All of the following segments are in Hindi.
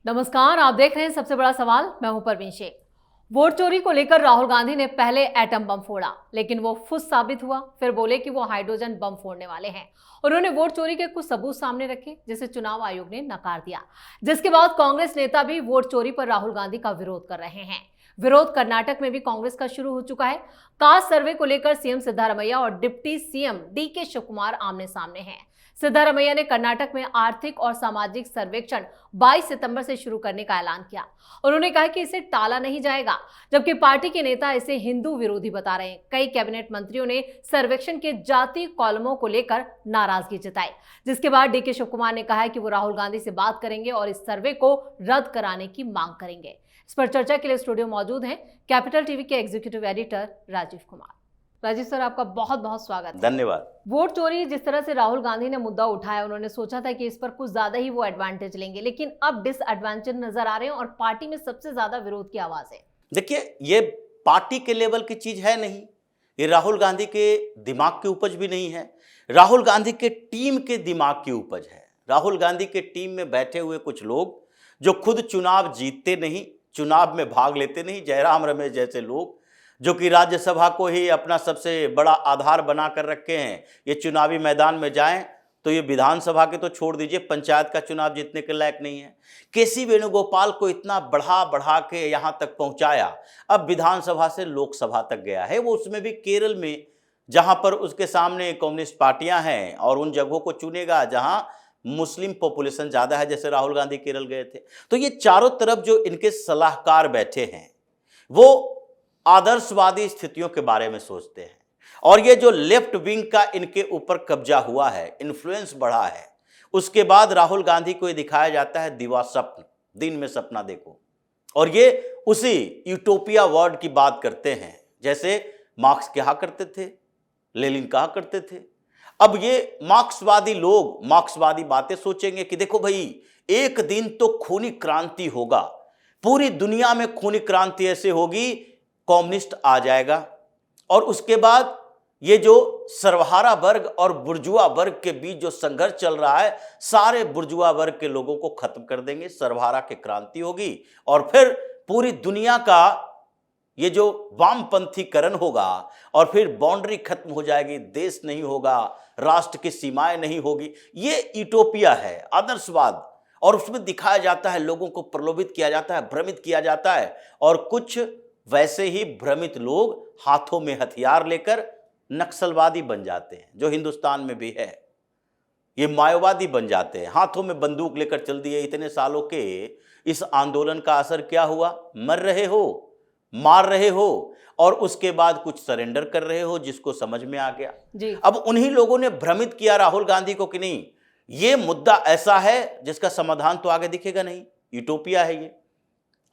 नमस्कार, आप देख रहे हैं सबसे बड़ा सवाल। मैं हूं परवीन शेख। वोट चोरी को लेकर राहुल गांधी ने पहले एटम बम फोड़ा, लेकिन वो फुस साबित हुआ। फिर बोले कि वो हाइड्रोजन बम फोड़ने वाले हैं। उन्होंने वोट चोरी के कुछ सबूत सामने रखे, जिसे चुनाव आयोग ने नकार दिया, जिसके बाद कांग्रेस नेता भी वोट चोरी पर राहुल गांधी का विरोध कर रहे हैं। विरोध कर्नाटक में भी कांग्रेस का शुरू हो चुका है। कास्ट सर्वे को लेकर सीएम सिद्धारमैया और deputy CM DK Shivakumar आमने सामने हैं। सिद्धारमैया ने कर्नाटक में आर्थिक और सामाजिक सर्वेक्षण 22 सितंबर से शुरू करने का ऐलान किया। उन्होंने कहा कि इसे टाला नहीं जाएगा, जबकि पार्टी के नेता इसे हिंदू विरोधी बता रहे हैं। कई कैबिनेट मंत्रियों ने सर्वेक्षण के जातीय कॉलमों को लेकर नाराजगी जताई, जिसके बाद डीके शिव कुमार ने कहा है कि वो राहुल गांधी से बात करेंगे और इस सर्वे को रद्द कराने की मांग करेंगे। इस पर चर्चा के लिए स्टूडियो मौजूद हैं कैपिटल टीवी के executive editor Rajiv Kumar. Rajiv sir, आपका बहुत बहुत स्वागत है। धन्यवाद। वोट चोरी जिस तरह से राहुल गांधी ने मुद्दा उठाया, उन्होंने सोचा था कि इस पर कुछ ज्यादा ही वो एडवांटेज लेंगे, लेकिन अब डिसएडवांटेज नजर आ रहे हैं और पार्टी में सबसे ज्यादा विरोध की आवाज है। देखिए, ये पार्टी के लेवल की चीज है नहीं, ये राहुल गांधी के दिमाग की उपज भी नहीं है, राहुल गांधी के टीम के दिमाग की उपज है। राहुल गांधी के टीम में बैठे हुए कुछ लोग जो खुद चुनाव जीतते नहीं, चुनाव में भाग लेते नहीं, जयराम रमेश जैसे लोग जो कि राज्यसभा को ही अपना सबसे बड़ा आधार बना कर रखे हैं, ये चुनावी मैदान में जाएं तो ये विधानसभा के तो छोड़ दीजिए, पंचायत का चुनाव जीतने के लायक नहीं है। केसी वेणुगोपाल को इतना बढ़ा बढ़ा के यहाँ तक पहुँचाया, अब विधानसभा से लोकसभा तक गया है, वो उसमें भी केरल में, जहाँ पर उसके सामने कम्युनिस्ट पार्टियाँ हैं, और उन जगहों को चुनेगा जहाँ मुस्लिम पॉपुलेशन ज़्यादा है, जैसे राहुल गांधी केरल गए थे। तो ये चारों तरफ जो इनके सलाहकार बैठे हैं वो आदर्शवादी स्थितियों के बारे में सोचते हैं, और ये जो लेफ्ट विंग का इनके ऊपर कब्जा हुआ है, इन्फ्लुएंस बढ़ा है, उसके बाद राहुल गांधी को ये दिखाया जाता है दिवा स्वप्न, दिन में सपना देखो, और ये उसी यूटोपिया वर्ड की बात करते हैं, जैसे मार्क्स कहा करते थे, लेनिन कहा करते थे। अब ये मार्क्सवादी लोग मार्क्सवादी बातें सोचेंगे कि देखो भाई, एक दिन तो खूनी क्रांति होगा, पूरी दुनिया में खूनी क्रांति ऐसे होगी, कम्युनिस्ट आ जाएगा, और उसके बाद ये जो सर्वहारा वर्ग और बुर्जुआ वर्ग के बीच जो संघर्ष चल रहा है, सारे बुर्जुआ वर्ग के लोगों को खत्म कर देंगे, सर्वहारा की क्रांति होगी, और फिर पूरी दुनिया का ये जो वामपंथीकरण होगा, और फिर बाउंड्री खत्म हो जाएगी, देश नहीं होगा, राष्ट्र की सीमाएं नहीं होगी। ये यूटोपिया है, आदर्शवाद, और उसमें दिखाया जाता है, लोगों को प्रलोभित किया जाता है, भ्रमित किया जाता है, और कुछ वैसे ही भ्रमित लोग हाथों में हथियार लेकर नक्सलवादी बन जाते हैं, जो हिंदुस्तान में भी है, ये माओवादी बन जाते हैं, हाथों में बंदूक लेकर चल दिए। इतने सालों के इस आंदोलन का असर क्या हुआ? मर रहे हो, मार रहे हो, और उसके बाद कुछ सरेंडर कर रहे हो, जिसको समझ में आ गया जी। अब उन्हीं लोगों ने भ्रमित किया राहुल गांधी को कि नहीं, ये मुद्दा ऐसा है जिसका समाधान तो आगे दिखेगा नहीं, यूटोपिया है ये।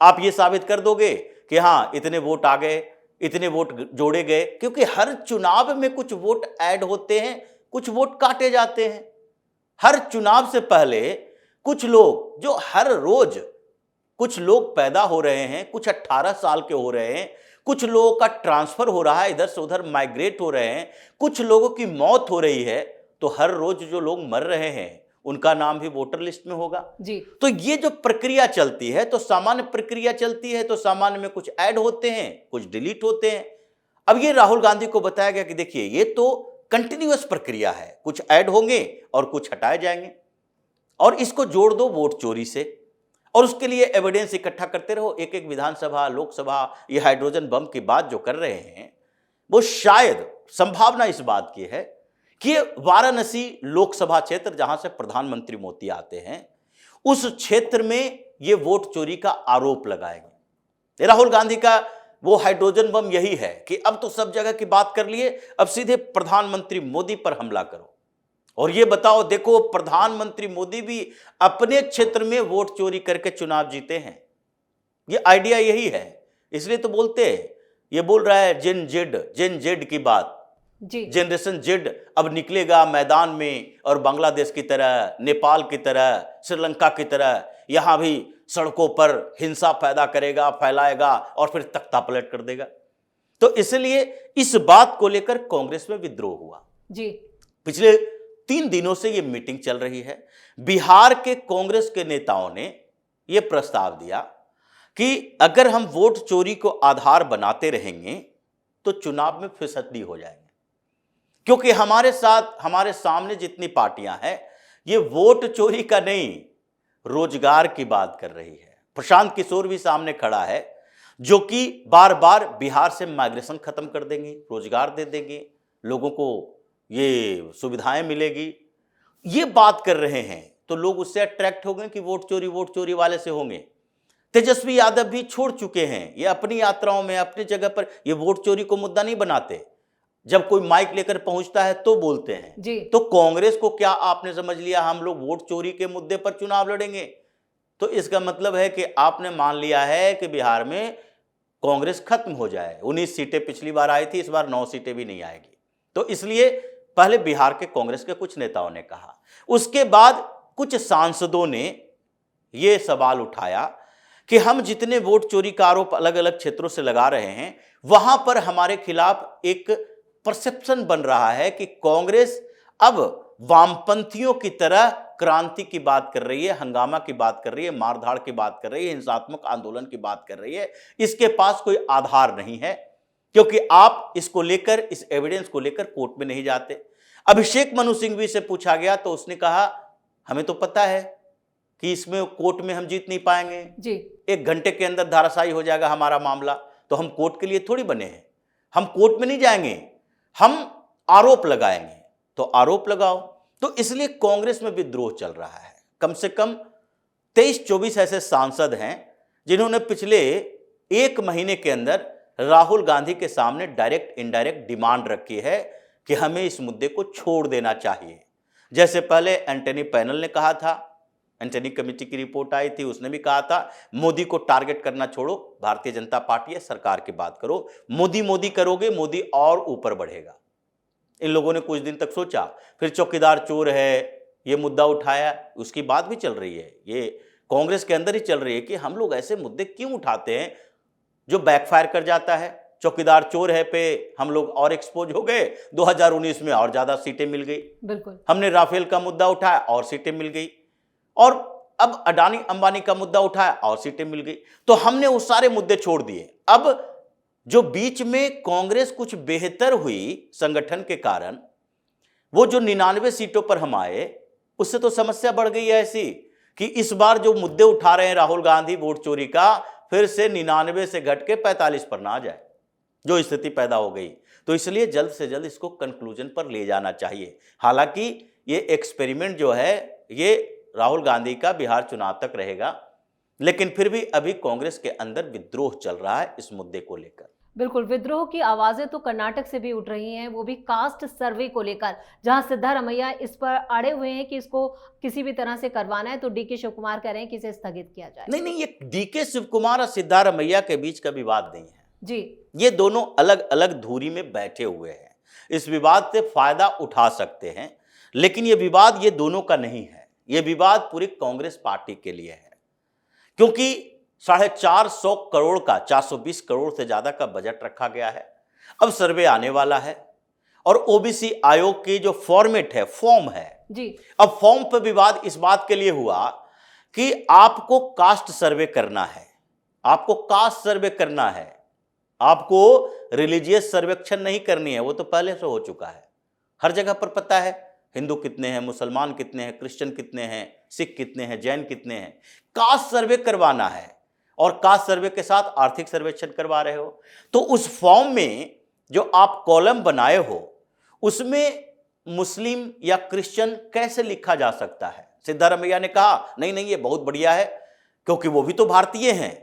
आप ये साबित कर दोगे कि हाँ, इतने वोट आ गए, इतने वोट जोड़े गए, क्योंकि हर चुनाव में कुछ वोट ऐड होते हैं, कुछ वोट काटे जाते हैं। हर चुनाव से पहले कुछ लोग, जो हर रोज कुछ लोग पैदा हो रहे हैं, कुछ 18 साल के हो रहे हैं, कुछ लोगों का ट्रांसफर हो रहा है, इधर से उधर माइग्रेट हो रहे हैं, कुछ लोगों की मौत हो रही है, तो हर रोज जो लोग मर रहे हैं उनका नाम भी वोटर लिस्ट में होगा जी। तो ये जो प्रक्रिया चलती है, तो सामान्य प्रक्रिया चलती है, तो सामान्य में कुछ ऐड होते हैं, कुछ डिलीट होते हैं। अब ये राहुल गांधी को बताया गया कि देखिए, ये तो कंटिन्यूअस प्रक्रिया है, कुछ ऐड होंगे और कुछ हटाए जाएंगे, और इसको जोड़ दो वोट चोरी से, और उसके लिए एविडेंस इकट्ठा करते रहो। एक एक विधानसभा, लोकसभा, ये हाइड्रोजन बम की बात जो कर रहे हैं, वो शायद संभावना इस बात की है कि वाराणसी लोकसभा क्षेत्र, जहां से प्रधानमंत्री मोदी आते हैं, उस क्षेत्र में ये वोट चोरी का आरोप लगाएंगे। राहुल गांधी का वो हाइड्रोजन बम यही है कि अब तो सब जगह की बात कर लिए, अब सीधे प्रधानमंत्री मोदी पर हमला करो, और ये बताओ, देखो प्रधानमंत्री मोदी भी अपने क्षेत्र में वोट चोरी करके चुनाव जीते हैं। ये आइडिया यही है, इसलिए तो बोलते हैं, ये बोल रहा है जेन जेड की बात जी। जनरेशन जेड अब निकलेगा मैदान में, और बांग्लादेश की तरह, नेपाल की तरह, श्रीलंका की तरह यहां भी सड़कों पर हिंसा पैदा करेगा, फैलाएगा, और फिर तख्ता पलट कर देगा। तो इसलिए इस बात को लेकर कांग्रेस में विद्रोह हुआ जी। पिछले 3 दिनों से यह मीटिंग चल रही है। बिहार के कांग्रेस के नेताओं ने ये प्रस्ताव दिया कि अगर हम वोट चोरी को आधार बनाते रहेंगे तो चुनाव में फिसड्डी हो जाएंगे, क्योंकि हमारे साथ हमारे सामने जितनी पार्टियां हैं ये वोट चोरी का नहीं, रोजगार की बात कर रही है। प्रशांत किशोर भी सामने खड़ा है जो कि बार बार बिहार से माइग्रेशन खत्म कर देंगे, रोजगार दे देंगे, लोगों को ये सुविधाएं मिलेगी, ये बात कर रहे हैं। तो लोग उससे अट्रैक्ट हो गए कि वोट चोरी वाले से होंगे। तेजस्वी यादव भी छोड़ चुके हैं, ये अपनी यात्राओं में अपनी जगह पर ये वोट चोरी को मुद्दा नहीं बनाते, जब कोई माइक लेकर पहुंचता है तो बोलते हैं जी। तो कांग्रेस को क्या आपने समझ लिया हम लोग वोट चोरी के मुद्दे पर चुनाव लड़ेंगे? तो इसका मतलब है कि आपने मान लिया है कि बिहार में कांग्रेस खत्म हो जाए। 19 सीटें पिछली बार आई थी, इस बार 9 सीटें भी नहीं आएगी। तो इसलिए पहले बिहार के कांग्रेस के कुछ नेताओं ने कहा, उसके बाद कुछ सांसदों ने यह सवाल उठाया कि हम जितने वोट चोरी का आरोप अलग अलग क्षेत्रों से लगा रहे हैं वहां पर हमारे खिलाफ एक परसेप्शन बन रहा है कि कांग्रेस अब वामपंथियों की तरह क्रांति की बात कर रही है, हंगामा की बात कर रही है, मारधाड़ की बात कर रही है, हिंसात्मक आंदोलन की बात कर रही है। इसके पास कोई आधार नहीं है क्योंकि आप इसको लेकर, इस एविडेंस को लेकर कोर्ट में नहीं जाते। अभिषेक मनु सिंघवी से पूछा गया तो उसने कहा हमें तो पता है कि इसमें कोर्ट में हम जीत नहीं पाएंगे जी। 1 घंटे के अंदर धाराशायी हो जाएगा हमारा मामला, तो हम कोर्ट के लिए थोड़ी बने हैं, हम कोर्ट में नहीं जाएंगे, हम आरोप लगाएंगे। तो आरोप लगाओ। तो इसलिए कांग्रेस में विद्रोह चल रहा है। कम से कम 23-24 ऐसे सांसद हैं जिन्होंने पिछले 1 महीने के अंदर राहुल गांधी के सामने डायरेक्ट इनडायरेक्ट डिमांड रखी है कि हमें इस मुद्दे को छोड़ देना चाहिए। जैसे पहले एंटनी पैनल ने कहा था, एंटनी कमेटी की रिपोर्ट आई थी, उसने भी कहा था मोदी को टारगेट करना छोड़ो, भारतीय जनता पार्टी है, सरकार की बात करो, मोदी करोगे मोदी और ऊपर बढ़ेगा। इन लोगों ने कुछ दिन तक सोचा, फिर चौकीदार चोर है ये मुद्दा उठाया, उसकी बात भी चल रही है, ये कांग्रेस के अंदर ही चल रही है कि हम लोग ऐसे मुद्दे क्यों उठाते हैं जो बैकफायर कर जाता है। चौकीदार चोर है पे हम लोग और एक्सपोज हो गए, 2019 में और ज्यादा सीटें मिल गई। बिल्कुल। हमने राफेल का मुद्दा उठाया और सीटें मिल गई, और अब अडानी अंबानी का मुद्दा उठाया और सीटें मिल गई। तो हमने वो सारे मुद्दे छोड़ दिए। अब जो बीच में कांग्रेस कुछ बेहतर हुई संगठन के कारण, वो जो 99 सीटों पर हम आए, उससे तो समस्या बढ़ गई है ऐसी कि इस बार जो मुद्दे उठा रहे हैं राहुल गांधी वोट चोरी का, फिर से 99 से घट के 45 पर ना आ जाए, जो स्थिति पैदा हो गई। तो इसलिए जल्द से जल्द इसको कंक्लूजन पर ले जाना चाहिए। हालांकि ये एक्सपेरिमेंट जो है ये राहुल गांधी का बिहार चुनाव तक रहेगा, लेकिन फिर भी अभी कांग्रेस के अंदर विद्रोह चल रहा है इस मुद्दे को लेकर। बिल्कुल, विद्रोह की आवाजें तो कर्नाटक से भी उठ रही हैं, वो भी कास्ट सर्वे को लेकर, जहां सिद्धारमैया इस पर अड़े हुए हैं कि इसको किसी भी तरह से करवाना है। तो डीके शिव कुमार कह रहे हैं कि इसे स्थगित किया जाए। नहीं, ये डीके शिव कुमार और सिद्धारमैया के बीच का विवाद नहीं है जी। ये दोनों अलग अलग धुरी में बैठे हुए हैं, इस विवाद से फायदा उठा सकते हैं, लेकिन ये विवाद ये दोनों का नहीं है, ये विवाद पूरी कांग्रेस पार्टी के लिए है। क्योंकि 450 करोड़ का 420 करोड़ से ज्यादा का बजट रखा गया है। अब सर्वे आने वाला है और ओबीसी आयोग की जो फॉर्मेट है, फॉर्म है जी। अब फॉर्म पर विवाद इस बात के लिए हुआ कि आपको कास्ट सर्वे करना है, आपको कास्ट सर्वे करना है, आपको रिलीजियस सर्वेक्षण नहीं करनी है, वो तो पहले से हो चुका है। हर जगह पर पता है हिंदू कितने हैं, मुसलमान कितने हैं, क्रिश्चियन कितने हैं, सिख कितने हैं, जैन कितने हैं। कास्ट सर्वे करवाना है और कास्ट सर्वे के साथ आर्थिक सर्वेक्षण करवा रहे हो, तो उस फॉर्म में जो आप कॉलम बनाए हो उसमें मुस्लिम या क्रिश्चियन कैसे लिखा जा सकता है? सिद्धारमैया ने कहा नहीं ये बहुत बढ़िया है, क्योंकि वो भी तो भारतीय हैं,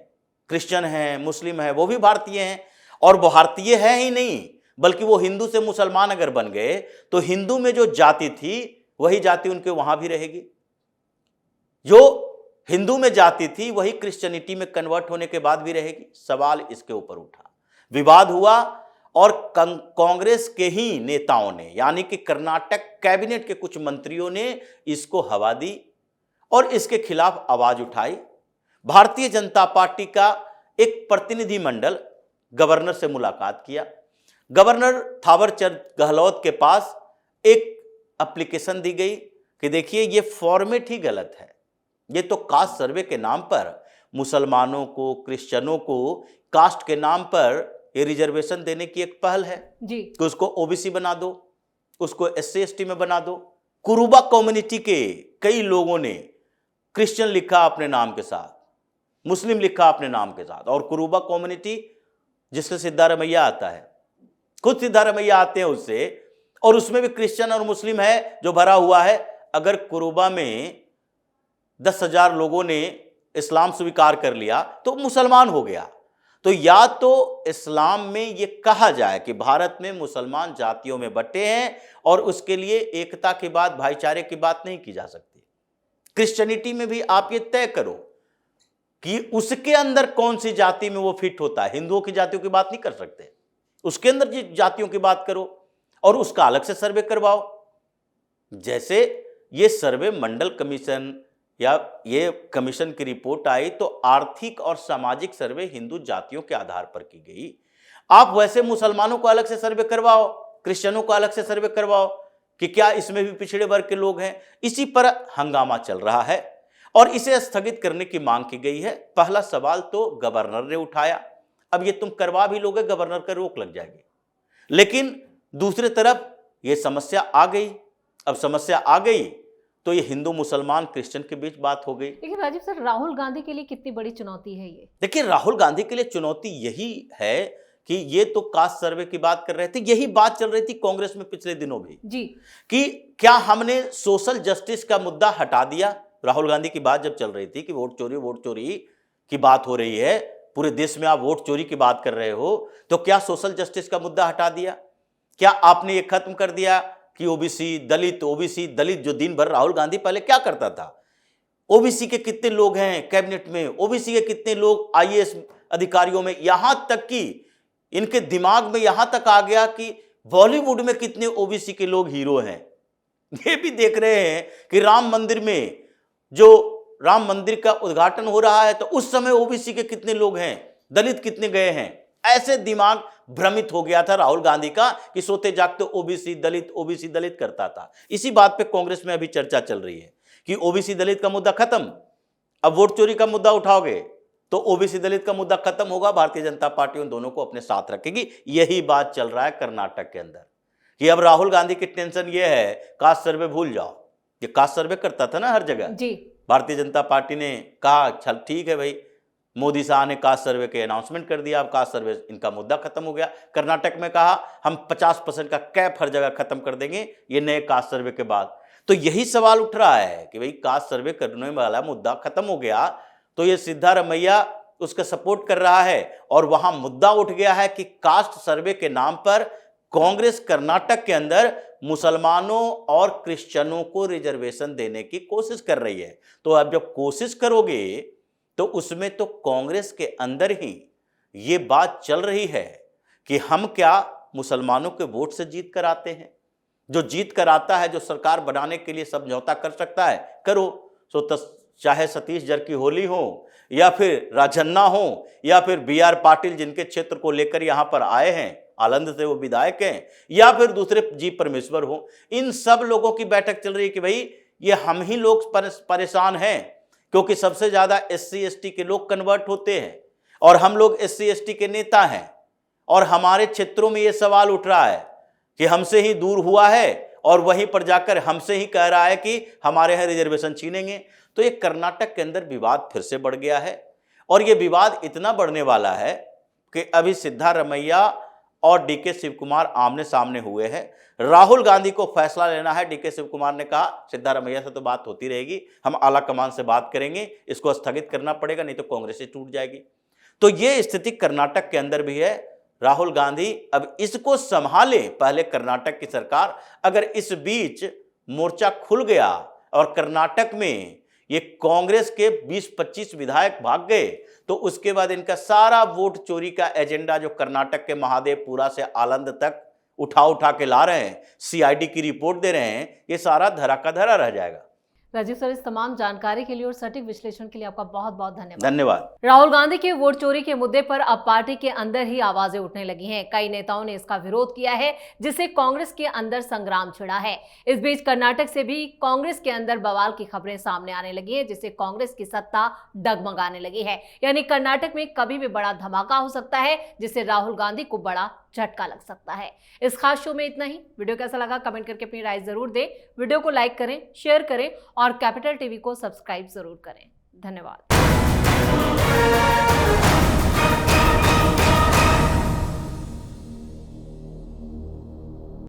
क्रिश्चियन हैं, मुस्लिम है, वो भी भारतीय हैं, और भारतीय है ही नहीं बल्कि वो हिंदू से मुसलमान अगर बन गए तो हिंदू में जो जाति थी वही जाति उनके वहां भी रहेगी, जो हिंदू में जाति थी वही क्रिश्चियनिटी में कन्वर्ट होने के बाद भी रहेगी। सवाल इसके ऊपर उठा, विवाद हुआ, और कांग्रेस के ही नेताओं ने, यानी कि कर्नाटक कैबिनेट के कुछ मंत्रियों ने इसको हवा दी और इसके खिलाफ आवाज उठाई। भारतीय जनता पार्टी का एक प्रतिनिधिमंडल गवर्नर से मुलाकात किया। गवर्नर थावरचंद गहलोत के पास एक एप्लीकेशन दी गई कि देखिए ये फॉर्मेट ही गलत है, ये तो कास्ट सर्वे के नाम पर मुसलमानों को, क्रिश्चियनों को कास्ट के नाम पर ये रिजर्वेशन देने की एक पहल है जी। कि उसको ओबीसी बना दो, उसको एससी एसटी में बना दो। कुरुबा कम्युनिटी के कई लोगों ने क्रिश्चियन लिखा अपने नाम के साथ, मुस्लिम लिखा अपने नाम के साथ, और कुरुबा कम्युनिटी जिससे सिद्धारमैया आता है, खुद सिद्धारमैया आते हैं उससे, और उसमें भी क्रिश्चियन और मुस्लिम है जो भरा हुआ है। अगर कुरुबा में 10,000 लोगों ने इस्लाम स्वीकार कर लिया तो मुसलमान हो गया। तो या तो इस्लाम में ये कहा जाए कि भारत में मुसलमान जातियों में बंटे हैं और उसके लिए एकता की बात, भाईचारे की बात नहीं की जा सकती। क्रिश्चियनिटी में भी आप ये तय करो कि उसके अंदर कौन सी जाति में वो फिट होता है। हिंदुओं की जातियों की बात नहीं कर सकते, उसके अंदर जिस जातियों की बात करो और उसका अलग से सर्वे करवाओ। जैसे ये सर्वे मंडल कमीशन या ये कमीशन की रिपोर्ट आई तो आर्थिक और सामाजिक सर्वे हिंदू जातियों के आधार पर की गई। आप वैसे मुसलमानों को अलग से सर्वे करवाओ, क्रिश्चियनों को अलग से सर्वे करवाओ कि क्या इसमें भी पिछड़े वर्ग के लोग हैं। इसी पर हंगामा चल रहा है और इसे स्थगित करने की मांग की गई है। पहला सवाल तो गवर्नर ने उठाया, अब ये तुम करवा भी लोगे, गवर्नर का रोक लग जाएगी। लेकिन दूसरी तरफ ये समस्या आ गई। अब समस्या आ गई तो ये हिंदू मुसलमान क्रिश्चियन के बीच बात हो गई। लेकिन राजीव सर, राहुल गांधी के लिए कितनी बड़ी चुनौती है ये? देखिए, राहुल गांधी के लिए चुनौती यही है कि ये तो कास्ट सर्वे की बात कर रहे थे, यही बात चल रही थी कांग्रेस में पिछले दिनों भी जी, कि क्या हमने सोशल जस्टिस का मुद्दा हटा दिया। राहुल गांधी की बात जब चल रही थी कि वोट चोरी की बात हो रही है, पूरे देश में आप वोट चोरी की बात कर रहे हो, तो क्या सोशल जस्टिस का मुद्दा हटा दिया? क्या आपने ये खत्म कर दिया कि ओबीसी दलित जो दिन भर राहुल गांधी पहले क्या करता था, ओबीसी के कितने लोग हैं कैबिनेट में, ओबीसी के कितने लोग आईएएस अधिकारियों में, यहां तक कि इनके दिमाग में यहां तक आ गया कि बॉलीवुड में कितने ओबीसी के लोग हीरो हैं। ये भी देख रहे हैं कि राम मंदिर में जो राम मंदिर का उद्घाटन हो रहा है तो उस समय ओबीसी के कितने लोग हैं, दलित कितने गए हैं। ऐसे दिमाग भ्रमित हो गया था राहुल गांधी का कि सोते जागते ओबीसी दलित करता था। इसी बात पे कांग्रेस में अभी चर्चा चल रही है कि ओबीसी दलित का मुद्दा खत्म, अब वोट चोरी का मुद्दा उठाओगे तो ओबीसी दलित का मुद्दा खत्म होगा, भारतीय जनता पार्टी उन दोनों को अपने साथ रखेगी। यही बात चल रहा है कर्नाटक के अंदर कि अब राहुल गांधी की टेंशन ये है, कास्ट सर्वे भूल जाओ। ये कास्ट सर्वे करता था ना हर जगह जी। भारतीय जनता पार्टी ने कहा चल ठीक है भाई, मोदी साहब ने कास्ट सर्वे के अनाउंसमेंट कर दिया, अब कास्ट सर्वे इनका मुद्दा खत्म हो गया। कर्नाटक में कहा हम 50% का कैप हर जगह खत्म कर देंगे ये नए कास्ट सर्वे के बाद। तो यही सवाल उठ रहा है कि भाई कास्ट सर्वे करने वाला मुद्दा खत्म हो गया तो ये सिद्धारमैया उसका सपोर्ट कर रहा है और वहां मुद्दा उठ गया है कि कास्ट सर्वे के नाम पर कांग्रेस कर्नाटक के अंदर मुसलमानों और क्रिश्चियनों को रिजर्वेशन देने की कोशिश कर रही है। तो अब जब कोशिश करोगे तो उसमें तो कांग्रेस के अंदर ही ये बात चल रही है कि हम क्या मुसलमानों के वोट से जीत कर आते हैं। जो जीत कर आता है, जो सरकार बनाने के लिए समझौता कर सकता है करो। सो चाहे सतीश जरकी होली हो या फिर राजन्ना हो या फिर बी.आर. पाटिल जिनके क्षेत्र को लेकर यहां पर आए हैं, आलंद से वो विधायक हैं, या फिर दूसरे जी परमेश्वर हो, इन सब लोगों की बैठक चल रही है कि भाई ये हम ही लोग परेशान हैं क्योंकि सबसे ज्यादा एससी एसटी के लोग कन्वर्ट होते हैं और हम लोग एससी एसटी के नेता हैं और हमारे क्षेत्रों में ये सवाल उठ रहा है कि हमसे ही दूर हुआ है और वहीं पर जाकर हमसे ही कह रहा है कि हमारे यहाँ रिजर्वेशन छीनेंगे। तो ये कर्नाटक के अंदर विवाद फिर से बढ़ गया है और ये विवाद इतना बढ़ने वाला है कि अभी सिद्धारमैया और डीके शिव कुमार आमने सामने हुए हैं। राहुल गांधी को फैसला लेना है। डीके शिव कुमार ने कहा सिद्धारमैया से तो बात होती रहेगी, हम आला कमान से बात करेंगे, इसको स्थगित करना पड़ेगा नहीं तो कांग्रेस ही टूट जाएगी। तो ये स्थिति कर्नाटक के अंदर भी है। राहुल गांधी अब इसको संभाले पहले कर्नाटक की सरकार। अगर इस बीच मोर्चा खुल गया और कर्नाटक में ये कांग्रेस के 20-25 विधायक भाग गए तो उसके बाद इनका सारा वोट चोरी का एजेंडा जो कर्नाटक के महादेवपुरा से आलंद तक उठा के ला रहे हैं, सीआईडी की रिपोर्ट दे रहे हैं, ये सारा धरा का धरा रह जाएगा। राजीव सर, इस तमाम जानकारी के लिए और सटीक विश्लेषण के लिए आपका बहुत बहुत धन्यवाद। धन्यवाद। राहुल गांधी के वोट चोरी के मुद्दे पर अब पार्टी के अंदर ही आवाजें उठने लगी हैं। कई नेताओं ने इसका विरोध किया है, जिससे कांग्रेस के अंदर संग्राम छिड़ा है। इस बीच कर्नाटक से भी कांग्रेस के अंदर बवाल की खबरें सामने आने लगी हैं, जिससे कांग्रेस की सत्ता डगमगाने लगी है। यानी कर्नाटक में कभी भी बड़ा धमाका हो सकता है, जिससे राहुल गांधी को बड़ा झटका लग सकता है। इस खास शो में इतना ही। वीडियो कैसा लगा कमेंट करके अपनी राय जरूर दें। वीडियो को लाइक करें, शेयर करें और कैपिटल टीवी को सब्सक्राइब जरूर करें। धन्यवाद।